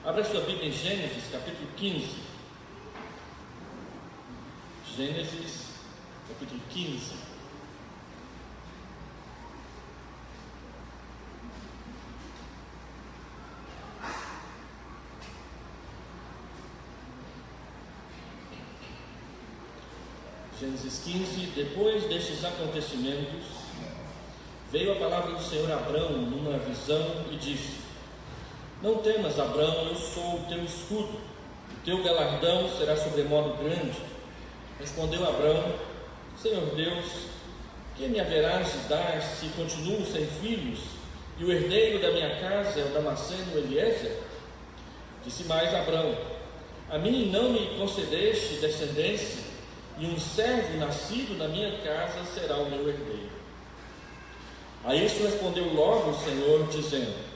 Abra sua Bíblia em Gênesis, capítulo 15. Gênesis, capítulo 15. Gênesis 15. Depois destes acontecimentos, veio a palavra do Senhor a Abrão numa visão e disse: Não temas, Abrão, eu sou o teu escudo, o teu galardão será sobremodo grande. Respondeu Abrão: Senhor Deus, que me haverás de dar se continuo sem filhos, e o herdeiro da minha casa é o Damasceno Eliezer? Disse mais Abrão: A mim não me concedeste descendência, e um servo nascido na minha casa será o meu herdeiro. A isso respondeu logo o Senhor, dizendo: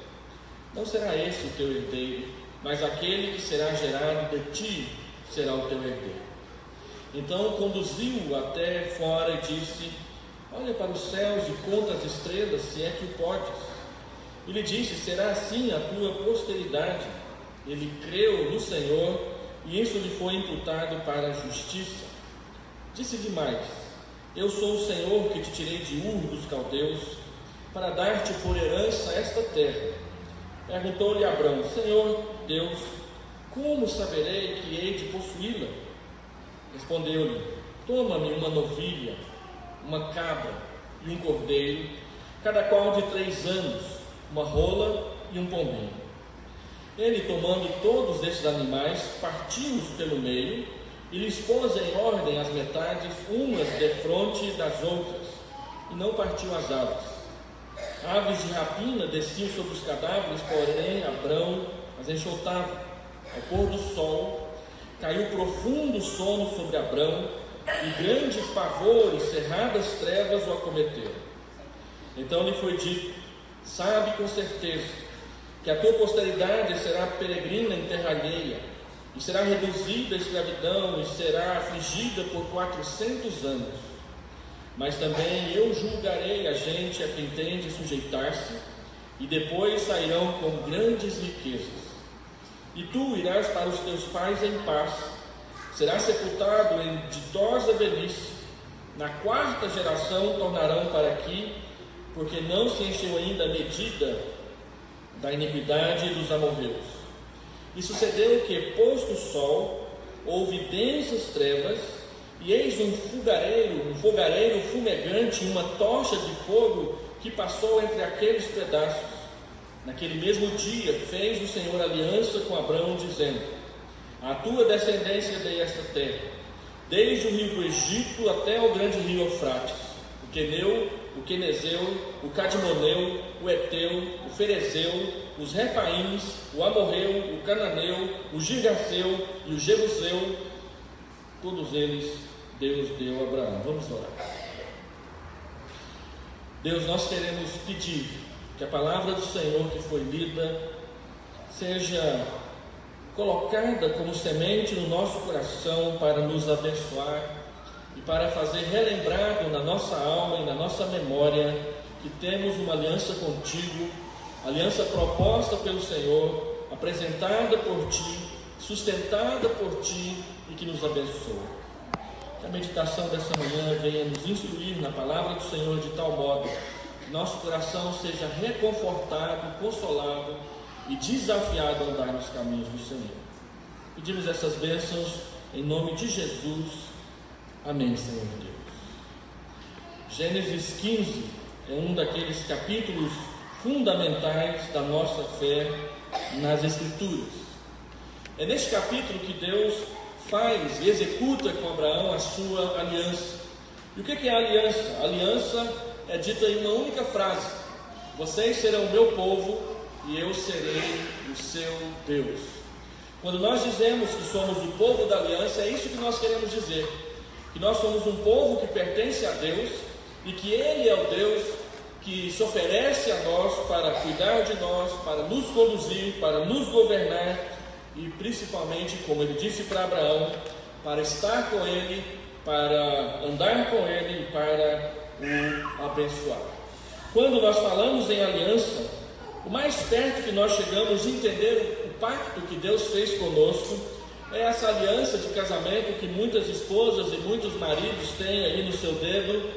Não será esse o teu herdeiro, mas aquele que será gerado de ti será o teu herdeiro. Então conduziu-o até fora e disse: Olha para os céus e conta as estrelas, se é que o podes. E lhe disse: Será assim a tua posteridade. Ele creu no Senhor, e isso lhe foi imputado para a justiça. Disse-lhe mais: Eu sou o Senhor que te tirei de Ur dos caldeus, para dar-te por herança esta terra. Perguntou-lhe Abrão: Senhor Deus, como saberei que hei de possuí-la? Respondeu-lhe: Toma-me uma novilha, uma cabra e um cordeiro, cada qual de 3 anos, uma rola e um pombinho. Ele, tomando todos estes animais, partiu-os pelo meio e lhes pôs em ordem as metades, umas defronte das outras, e não partiu as aves. Aves de rapina desciam sobre os cadáveres, porém Abrão as enxotava. Ao pôr do sol, caiu profundo sono sobre Abrão, e grande pavor e cerradas trevas o acometeram. Então lhe foi dito: Sabe com certeza que a tua posteridade será peregrina em terra alheia, e será reduzida à escravidão, e será afligida por 400 anos. Mas também eu julgarei a gente a quem tem de sujeitar-se, e depois sairão com grandes riquezas. E tu irás para os teus pais em paz, serás sepultado em ditosa velhice. Na 4ª geração tornarão para aqui, porque não se encheu ainda a medida da iniquidade dos amorreus. E sucedeu que, posto o sol, houve densas trevas, e eis um fogareiro fumegante, uma tocha de fogo que passou entre aqueles pedaços. Naquele mesmo dia fez o Senhor aliança com Abrão, dizendo: A tua descendência dei esta terra, desde o rio do Egito até o grande rio Eufrates, o Queneu, o Quenezeu, o Cadmoneu, o Eteu, o Ferezeu, os Refaíns, o Amorreu, o Cananeu, o Girgaseu e o Jebuseu. Todos eles Deus deu a Abraão. Vamos orar. Deus, nós queremos pedir que a palavra do Senhor que foi lida seja colocada como semente no nosso coração para nos abençoar e para fazer relembrado na nossa alma e na nossa memória que temos uma aliança contigo, aliança proposta pelo Senhor, apresentada por ti, sustentada por ti e que nos abençoa. Que a meditação dessa manhã venha nos instruir na palavra do Senhor de tal modo que nosso coração seja reconfortado, consolado e desafiado a andar nos caminhos do Senhor. Pedimos essas bênçãos em nome de Jesus. Amém, Senhor Deus. Gênesis 15 é um daqueles capítulos fundamentais da nossa fé nas Escrituras. É neste capítulo que Deus faz e executa com Abraão a sua aliança. E o que é a aliança? A aliança é dita em uma única frase: Vocês serão o meu povo e eu serei o seu Deus. Quando nós dizemos que somos o povo da aliança, é isso que nós queremos dizer: que nós somos um povo que pertence a Deus e que Ele é o Deus que se oferece a nós para cuidar de nós, para nos conduzir, para nos governar e principalmente, como Ele disse para Abraão, para estar com Ele, para andar com Ele e para o abençoar. Quando nós falamos em aliança, O mais perto que nós chegamos de entender o pacto que Deus fez conosco é essa aliança de casamento que muitas esposas e muitos maridos têm aí no seu dedo,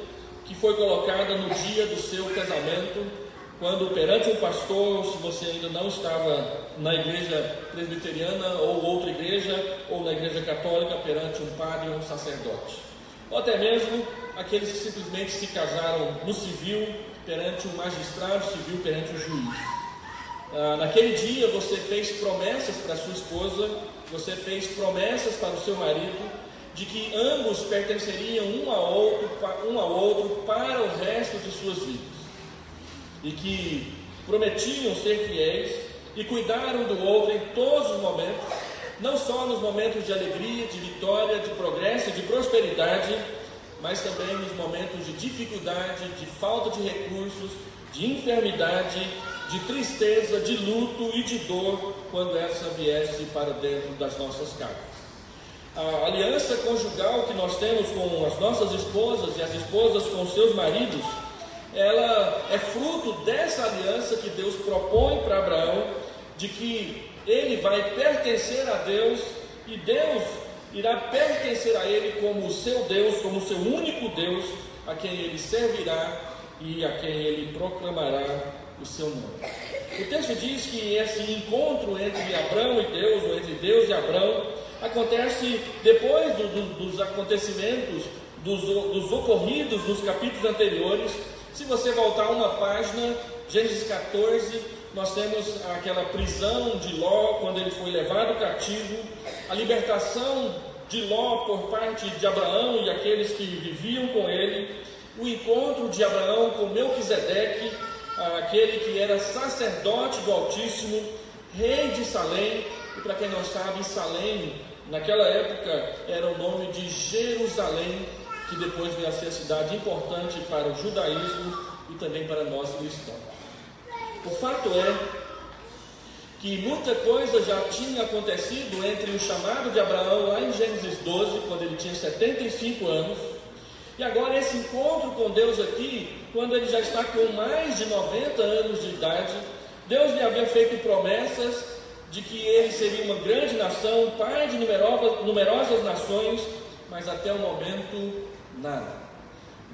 que foi colocada no dia do seu casamento, quando perante um pastor, se você ainda não estava na igreja presbiteriana ou outra igreja, ou na igreja católica, perante um padre ou um sacerdote, ou até mesmo aqueles que simplesmente se casaram no civil, perante um magistrado civil, perante o juiz. Naquele dia você fez promessas para sua esposa, você fez promessas para o seu marido, de que ambos pertenceriam um ao outro para o resto de suas vidas, e que prometiam ser fiéis e cuidaram do outro em todos os momentos, não só nos momentos de alegria, de vitória, de progresso, de prosperidade, mas também nos momentos de dificuldade, de falta de recursos, de enfermidade, de tristeza, de luto e de dor, quando essa viesse para dentro das nossas casas. A aliança conjugal que nós temos com as nossas esposas e as esposas com seus maridos, ela é fruto dessa aliança que Deus propõe para Abraão, de que ele vai pertencer a Deus e Deus irá pertencer a ele como o seu Deus, como o seu único Deus, a quem ele servirá e a quem ele proclamará o seu nome. O texto diz que esse encontro entre Abraão e Deus, ou entre Deus e Abraão, acontece depois dos acontecimentos, dos ocorridos nos capítulos anteriores. Se você voltar uma página, Gênesis 14, nós temos aquela prisão de Ló, quando ele foi levado cativo, a libertação de Ló por parte de Abraão e aqueles que viviam com ele, o encontro de Abraão com Melquisedeque, aquele que era sacerdote do Altíssimo, rei de Salém. E para quem não sabe, Salém naquela época era o nome de Jerusalém, que depois veio a ser a cidade importante para o judaísmo e também para nós cristãos. O fato é que muita coisa já tinha acontecido entre o chamado de Abraão lá em Gênesis 12, quando ele tinha 75 anos, e agora esse encontro com Deus aqui, quando ele já está com mais de 90 anos de idade. Deus lhe havia feito promessas de que ele seria uma grande nação, pai de numerosas nações, mas até o momento nada.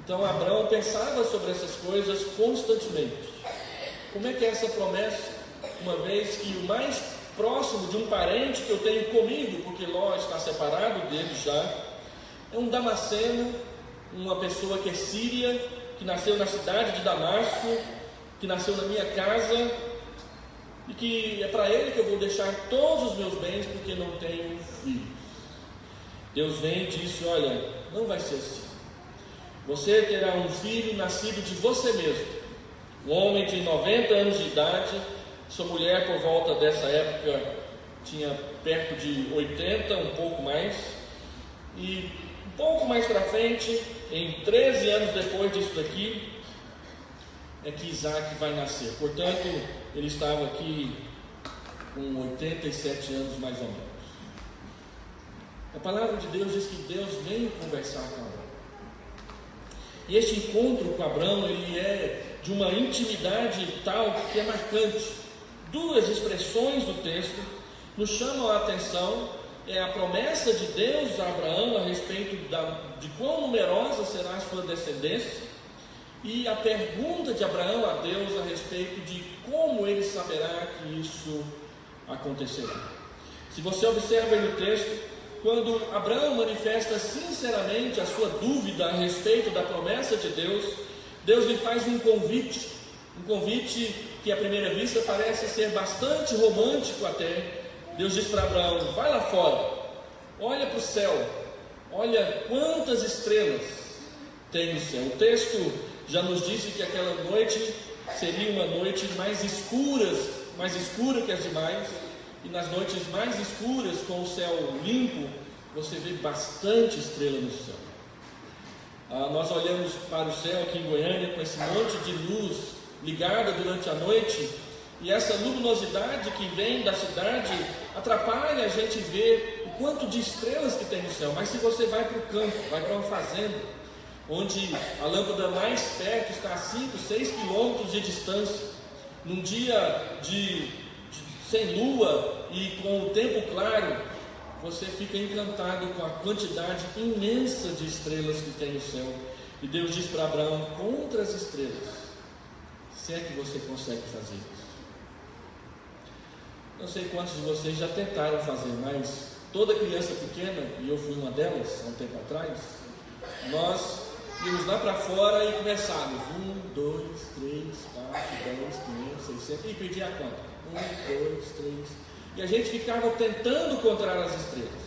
Então Abraão pensava sobre essas coisas constantemente. Como é que é essa promessa, uma vez que o mais próximo de um parente que eu tenho comigo, porque Ló está separado dele já, é um damasceno, uma pessoa que é síria, que nasceu na cidade de Damasco, que nasceu na minha casa, e que é para ele que eu vou deixar todos os meus bens, porque não tenho filhos. Deus vem e disse: olha, não vai ser assim. Você terá um filho nascido de você mesmo, um homem de 90 anos de idade. Sua mulher, por volta dessa época, tinha perto de 80, um pouco mais. E um pouco mais para frente, em 13 anos depois disso daqui, é que Isaac vai nascer. Portanto, ele estava aqui com 87 anos mais ou menos. A palavra de Deus diz que Deus vem conversar com Abraão. E este encontro com Abraão, ele é de uma intimidade tal que é marcante. Duas expressões do texto nos chamam a atenção. É a promessa de Deus a Abraão a respeito de quão numerosa será a sua descendência, e a pergunta de Abraão a Deus a respeito de como ele saberá que isso acontecerá. Se você observa aí no texto, quando Abraão manifesta sinceramente a sua dúvida a respeito da promessa de Deus, Deus lhe faz um convite que à primeira vista parece ser bastante romântico até. Deus diz para Abraão: vai lá fora, olha para o céu, olha quantas estrelas tem no céu. O texto já nos disse que aquela noite seria uma noite mais escura que as demais, e nas noites mais escuras, com o céu limpo, você vê bastante estrela no céu. Nós olhamos para o céu aqui em Goiânia com esse monte de luz ligada durante a noite, e essa luminosidade que vem da cidade atrapalha a gente ver o quanto de estrelas que tem no céu. Mas se você vai para o campo, vai para uma fazenda, onde a lâmpada mais perto está a 5, 6 quilômetros de distância, num dia sem lua e com o tempo claro, você fica encantado com a quantidade imensa de estrelas que tem no céu. E Deus diz para Abraão: conta as estrelas, se é que você consegue fazer isso. Não sei quantos de vocês já tentaram fazer, mas toda criança pequena, e eu fui uma delas há um tempo atrás, nós íamos lá para fora e começávamos 1, 2, 3, 4, 10, 500, 600 e pedia a conta, 1, 2, 3, e a gente ficava tentando contar as estrelas.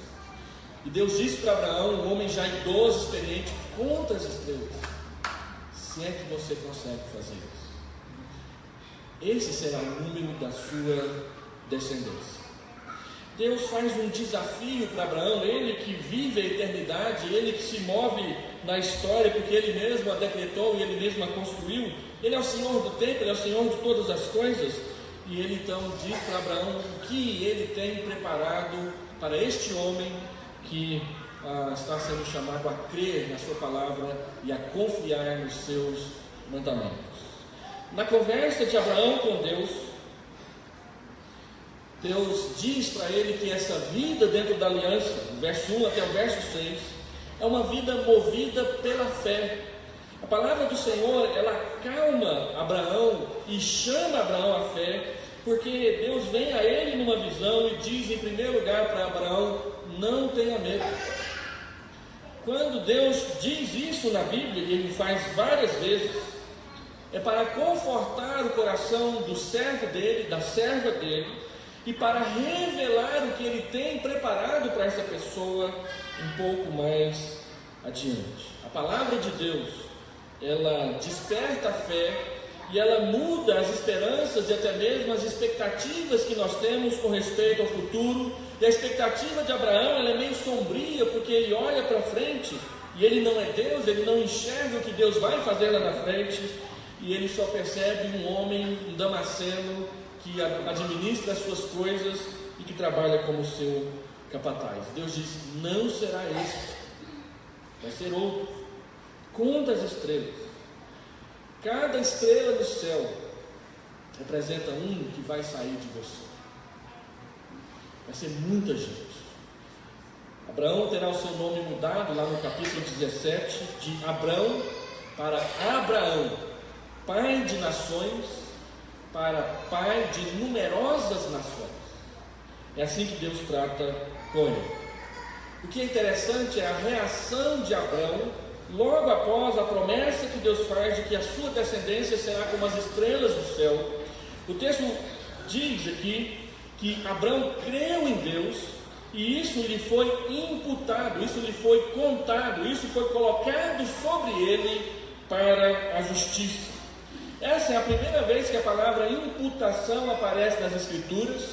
E Deus disse para Abraão, um homem já idoso, experiente: conta as estrelas, se é que você consegue fazer isso. Esse será o número da sua descendência. Deus faz um desafio para Abraão, ele que vive a eternidade, ele que se move na história, porque ele mesmo a decretou e ele mesmo a construiu. Ele é o Senhor do tempo, ele é o Senhor de todas as coisas. E ele então diz para Abraão o que ele tem preparado para este homem que está sendo chamado a crer na sua palavra e a confiar nos seus mandamentos. Na conversa de Abraão com Deus diz para ele que essa vida dentro da aliança, do verso 1 até o verso 6, é uma vida movida pela fé. A palavra do Senhor, ela acalma Abraão e chama Abraão à fé, porque Deus vem a ele numa visão e diz em primeiro lugar para Abraão: não tenha medo. Quando Deus diz isso na Bíblia, e ele faz várias vezes, é para confortar o coração do servo dele, da serva dele, e para revelar o que ele tem preparado para essa pessoa um pouco mais adiante. A palavra de Deus, ela desperta a fé e ela muda as esperanças e até mesmo as expectativas que nós temos com respeito ao futuro. E a expectativa de Abraão, ela é meio sombria, porque ele olha para frente e ele não é Deus, ele não enxerga o que Deus vai fazer lá na frente, e ele só percebe um homem, um Damasceno, que administra as suas coisas e que trabalha como seu capataz. Deus diz: não será esse, vai ser outro. Conta as estrelas. Cada estrela do céu representa um que vai sair de você. Vai ser muita gente. Abraão terá o seu nome mudado lá no capítulo 17, de Abrão para Abraão, pai de nações, para pai de numerosas nações. É assim que Deus trata com ele. O que é interessante é a reação de Abraão logo após a promessa que Deus faz de que a sua descendência será como as estrelas do céu. O texto diz aqui que Abraão creu em Deus e isso lhe foi imputado, isso lhe foi contado, isso foi colocado sobre ele para a justiça. Essa é a primeira vez que a palavra imputação aparece nas Escrituras,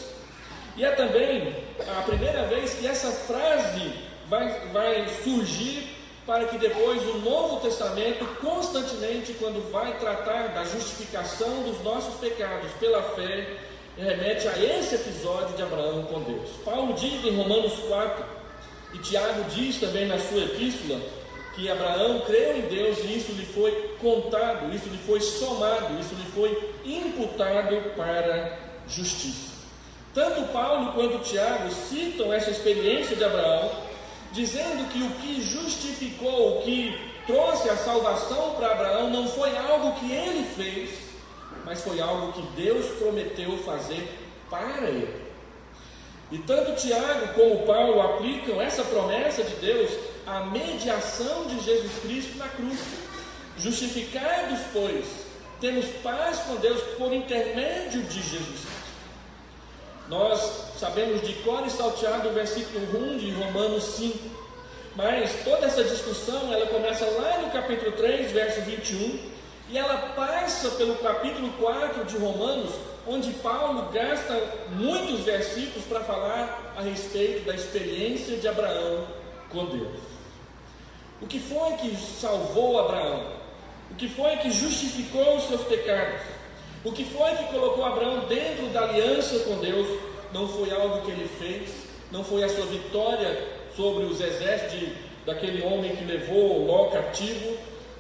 e é também a primeira vez que essa frase vai surgir, para que depois o Novo Testamento, constantemente, quando vai tratar da justificação dos nossos pecados pela fé, remete a esse episódio de Abraão com Deus. Paulo diz em Romanos 4, e Tiago diz também na sua epístola, que Abraão creu em Deus e isso lhe foi contado, isso lhe foi somado, isso lhe foi imputado para justiça. Tanto Paulo quanto Tiago citam essa experiência de Abraão, dizendo que o que justificou, o que trouxe a salvação para Abraão não foi algo que ele fez, mas foi algo que Deus prometeu fazer para ele. E tanto Tiago como Paulo aplicam essa promessa de Deus à mediação de Jesus Cristo na cruz. Justificados, pois, temos paz com Deus por intermédio de Jesus Cristo. Nós sabemos de cor e salteado o versículo 1 de Romanos 5, mas toda essa discussão ela começa lá no capítulo 3, verso 21, e ela passa pelo capítulo 4 de Romanos, onde Paulo gasta muitos versículos para falar a respeito da experiência de Abraão com Deus. O que foi que salvou Abraão? O que foi que justificou os seus pecados? O que foi que colocou Abraão dentro da aliança com Deus? Não foi algo que ele fez, não foi a sua vitória sobre os exércitos daquele homem que levou Ló cativo,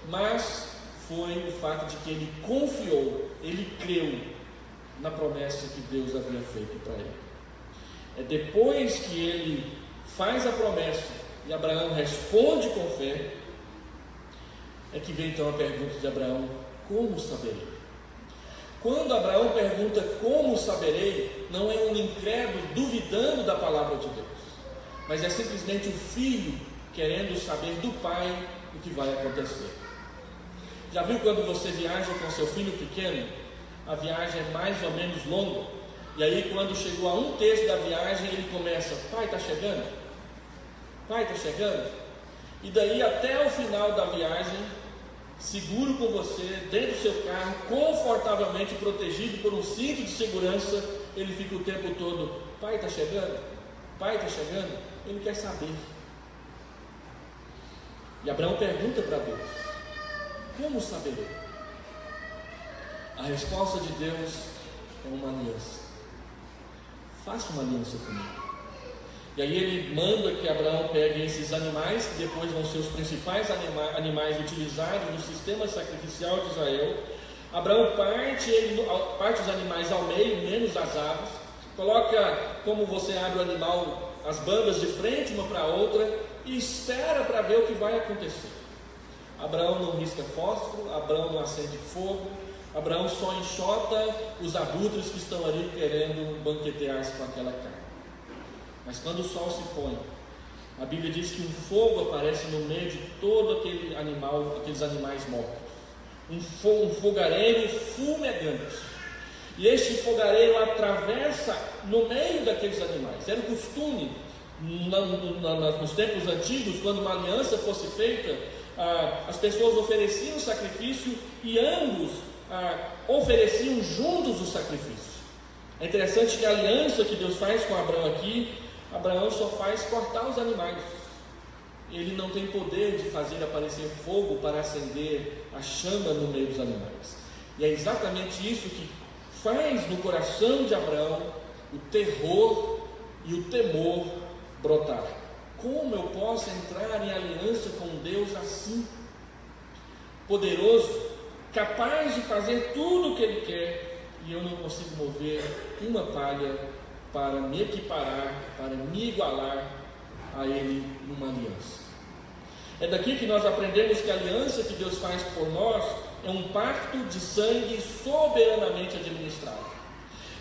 mas foi o fato de que ele confiou, ele creu na promessa que Deus havia feito para ele. É depois que ele faz a promessa e Abraão responde com fé, é que vem então a pergunta de Abraão: como saberei? Quando Abraão pergunta como saberei, não é um incrédulo duvidando da palavra de Deus, mas é simplesmente o filho querendo saber do pai o que vai acontecer. Já viu quando você viaja com seu filho pequeno? A viagem é mais ou menos longa, e aí quando chegou a 1/3 da viagem, ele começa: pai, está chegando? Pai, está chegando? E daí até o final da viagem, seguro com você, dentro do seu carro, confortavelmente protegido por um cinto de segurança, ele fica o tempo todo: pai, está chegando? Pai, está chegando? Ele quer saber. E Abraão pergunta para Deus: como saberei? A resposta de Deus é uma aliança. Faça uma aliança comigo. E aí ele manda que Abraão pegue esses animais, que depois vão ser os principais animais utilizados no sistema sacrificial de Israel. Abraão parte os animais ao meio, menos as aves, coloca, como você abre o animal, as bandas de frente uma para a outra, e espera para ver o que vai acontecer. Abraão não risca fósforo, Abraão não acende fogo, Abraão só enxota os abutres que estão ali querendo banquetear-se com aquela carne. Mas quando o sol se põe, a Bíblia diz que um fogo aparece no meio de todo aquele animal, aqueles animais mortos. Um fogareiro fumegante. E este fogareiro atravessa no meio daqueles animais. Era o costume, nos tempos antigos, quando uma aliança fosse feita, as pessoas ofereciam o sacrifício e ambos ofereciam juntos o sacrifício. É interessante que a aliança que Deus faz com Abraão aqui, Abraão só faz cortar os animais. Ele não tem poder de fazer aparecer fogo para acender a chama no meio dos animais. E é exatamente isso que faz no coração de Abraão o terror e o temor brotar. Como eu posso entrar em aliança com Deus assim? Poderoso, capaz de fazer tudo o que Ele quer, e eu não consigo mover uma palha para me equiparar, para me igualar a Ele numa aliança. É daqui que nós aprendemos que a aliança que Deus faz por nós é um pacto de sangue soberanamente administrado.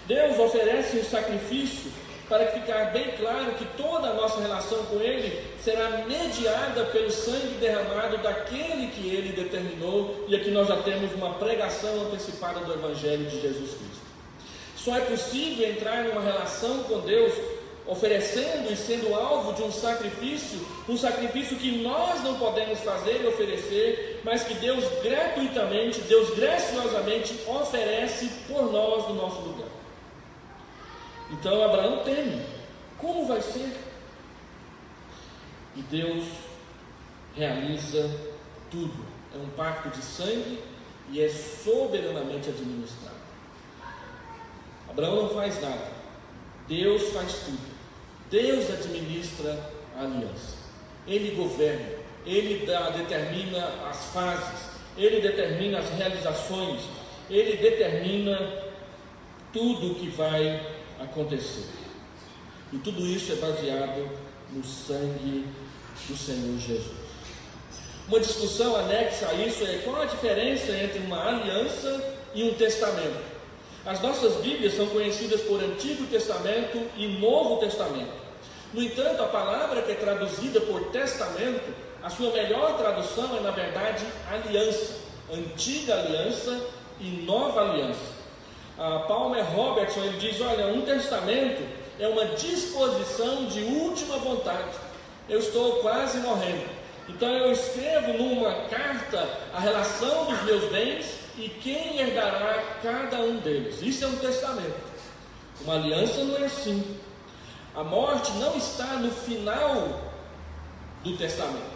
Deus oferece um sacrifício para ficar bem claro que toda a nossa relação com Ele será mediada pelo sangue derramado daquele que Ele determinou, e aqui nós já temos uma pregação antecipada do Evangelho de Jesus Cristo. Só é possível entrar numa relação com Deus oferecendo e sendo alvo de um sacrifício que nós não podemos fazer e oferecer, mas que Deus gratuitamente, Deus graciosamente oferece por nós no nosso lugar. Então Abraão teme: como vai ser? E Deus realiza tudo. É um pacto de sangue e é soberanamente administrado. Abraão não faz nada, Deus faz tudo. Deus administra a aliança. Ele governa, Ele determina as fases, Ele determina as realizações, Ele determina tudo o que vai acontecer. E tudo isso é baseado no sangue do Senhor Jesus. Uma discussão anexa a isso é qual a diferença entre uma aliança e um testamento. As nossas Bíblias são conhecidas por Antigo Testamento e Novo Testamento. No entanto, a palavra que é traduzida por testamento, a sua melhor tradução é, na verdade, aliança. Antiga aliança e nova aliança. Palmer Robertson, ele diz: olha, um testamento é uma disposição de última vontade. Eu estou quase morrendo, então eu escrevo numa carta a relação dos meus bens e quem herdará cada um deles. Isso é um testamento. Uma aliança não é assim. A morte não está no final do testamento,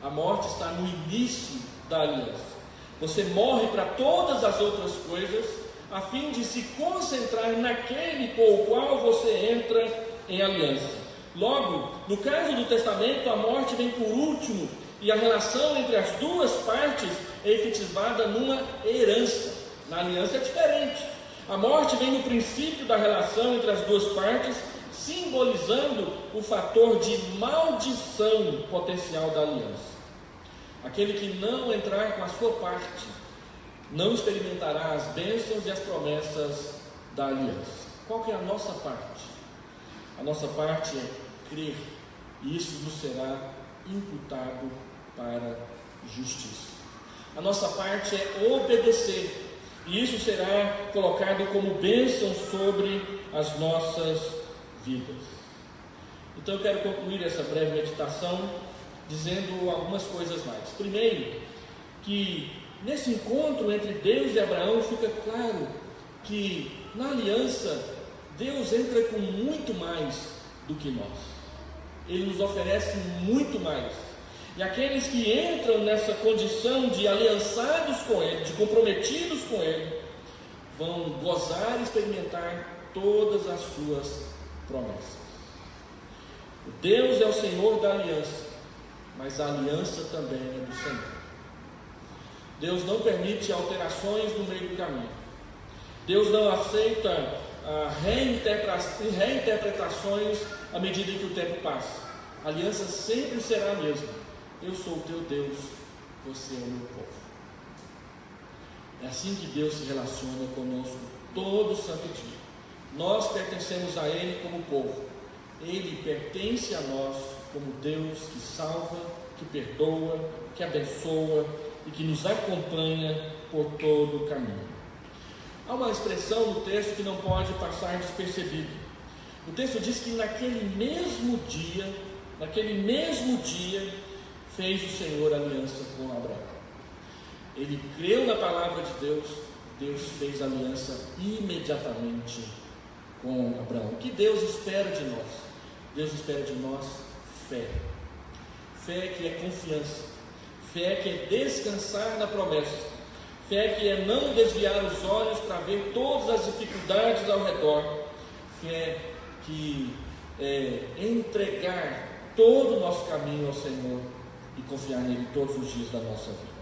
a morte está no início da aliança. Você morre para todas as outras coisas, a fim de se concentrar naquele com o qual você entra em aliança. Logo, no caso do testamento, a morte vem por último, e a relação entre as duas partes é efetivada numa herança. Na aliança é diferente. A morte vem no princípio da relação entre as duas partes, simbolizando o fator de maldição potencial da aliança. Aquele que não entrar com a sua parte, não experimentará as bênçãos e as promessas da aliança. Qual que é a nossa parte? A nossa parte é crer, e isso nos será imputado para justiça. A nossa parte é obedecer, e isso será colocado como bênção sobre as nossas vidas. Então eu quero concluir essa breve meditação dizendo algumas coisas mais. Primeiro, que nesse encontro entre Deus e Abraão fica claro que na aliança Deus entra com muito mais do que nós. Ele nos oferece muito mais. E aqueles que entram nessa condição de aliançados com Ele, de comprometidos com Ele, vão gozar e experimentar todas as suas promessas. O Deus é o Senhor da aliança, mas a aliança também é do Senhor. Deus não permite alterações no meio do caminho. Deus não aceita reinterpretações à medida que o tempo passa. A aliança sempre será a mesma. Eu sou o teu Deus, você é o meu povo. É assim que Deus se relaciona conosco todo santo dia. Nós pertencemos a Ele como povo. Ele pertence a nós como Deus que salva, que perdoa, que abençoa e que nos acompanha por todo o caminho. Há uma expressão no texto que não pode passar despercebida. O texto diz que naquele mesmo dia, fez o Senhor aliança com Abraão. Ele creu na palavra de Deus, Deus fez aliança imediatamente com Abraão. O que Deus espera de nós? Deus espera de nós fé. Fé que é confiança, fé que é descansar na promessa, fé que é não desviar os olhos para ver todas as dificuldades ao redor, fé que é entregar todo o nosso caminho ao Senhor e confiar nele todos os dias da nossa vida.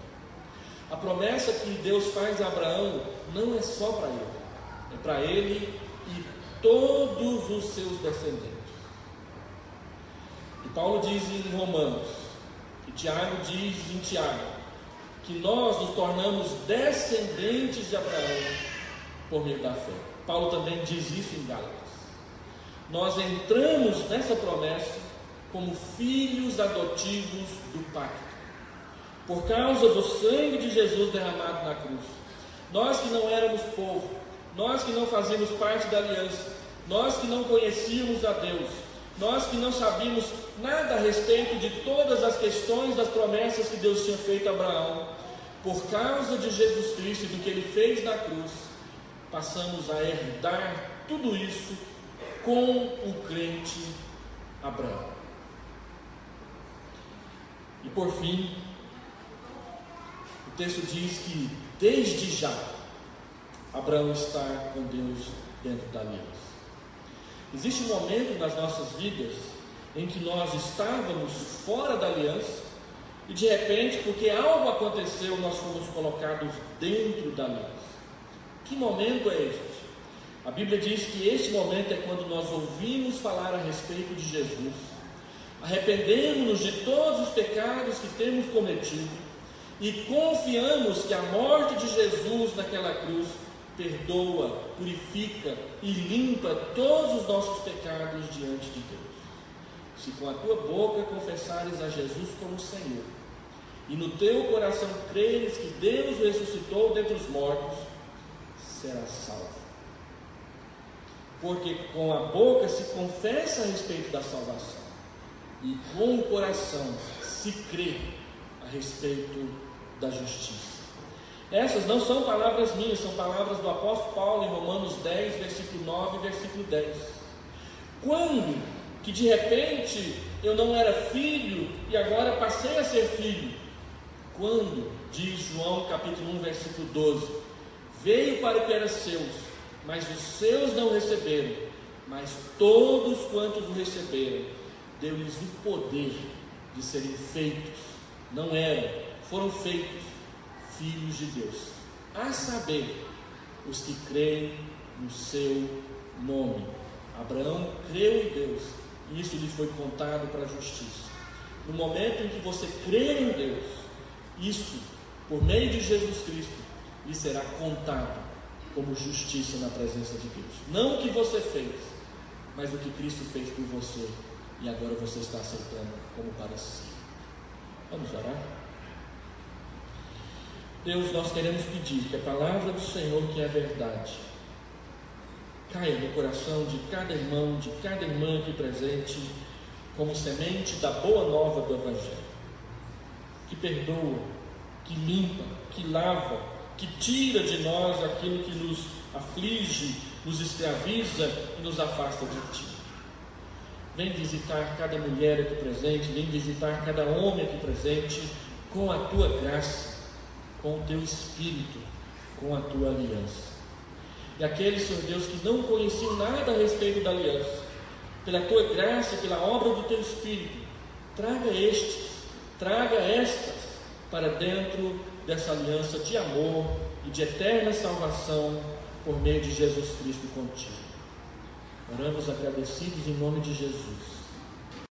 A promessa que Deus faz a Abraão não é só para ele, é para ele e todos os seus descendentes. E Paulo diz em Romanos, e Tiago diz em Tiago, que nós nos tornamos descendentes de Abraão por meio da fé. Paulo também diz isso em Gálatas. Nós entramos nessa promessa como filhos adotivos do pacto, por causa do sangue de Jesus derramado na cruz. Nós que não éramos povo, nós que não fazíamos parte da aliança, nós que não conhecíamos a Deus, nós que não sabíamos nada a respeito de todas as questões das promessas que Deus tinha feito a Abraão, por causa de Jesus Cristo e do que Ele fez na cruz, passamos a herdar tudo isso com o crente Abraão. E por fim, o texto diz que desde já Abraão está com Deus dentro da aliança. Existe um momento nas nossas vidas em que nós estávamos fora da aliança e de repente, porque algo aconteceu, nós fomos colocados dentro da aliança. Que momento é este? A Bíblia diz que este momento é quando nós ouvimos falar a respeito de Jesus, arrependemos-nos de todos os pecados que temos cometido e confiamos que a morte de Jesus naquela cruz perdoa, purifica e limpa todos os nossos pecados diante de Deus. Se com a tua boca confessares a Jesus como Senhor e no teu coração creres que Deus o ressuscitou dentre os mortos, serás salvo. Porque com a boca se confessa a respeito da salvação e com o coração se crê a respeito da justiça. Essas não são palavras minhas, são palavras do apóstolo Paulo em Romanos 10, versículo 9 e versículo 10. Quando que de repente eu não era filho e agora passei a ser filho? Quando, diz João capítulo 1, versículo 12, veio para o que era seus, mas os seus não receberam, mas todos quantos o receberam, deu-lhes o poder de serem feitos, não eram, foram feitos filhos de Deus, a saber, os que creem no seu nome. Abraão creu em Deus, e isso lhe foi contado para a justiça. No momento em que você crer em Deus, isso, por meio de Jesus Cristo, lhe será contado como justiça na presença de Deus. Não o que você fez, mas o que Cristo fez por você, e agora você está aceitando como para si. Vamos orar? Deus, nós queremos pedir que a palavra do Senhor, que é a verdade, caia no coração de cada irmão, de cada irmã aqui presente, como semente da boa nova do Evangelho, que perdoa, que limpa, que lava, que tira de nós aquilo que nos aflige, nos escraviza e nos afasta de Ti. Vem visitar cada mulher aqui presente, vem visitar cada homem aqui presente, com a Tua graça, com o Teu Espírito, com a Tua aliança. E aqueles, Senhor Deus, que não conheciam nada a respeito da aliança, pela Tua graça, pela obra do Teu Espírito, traga estas para dentro dessa aliança de amor e de eterna salvação por meio de Jesus Cristo contigo. Oramos agradecidos em nome de Jesus.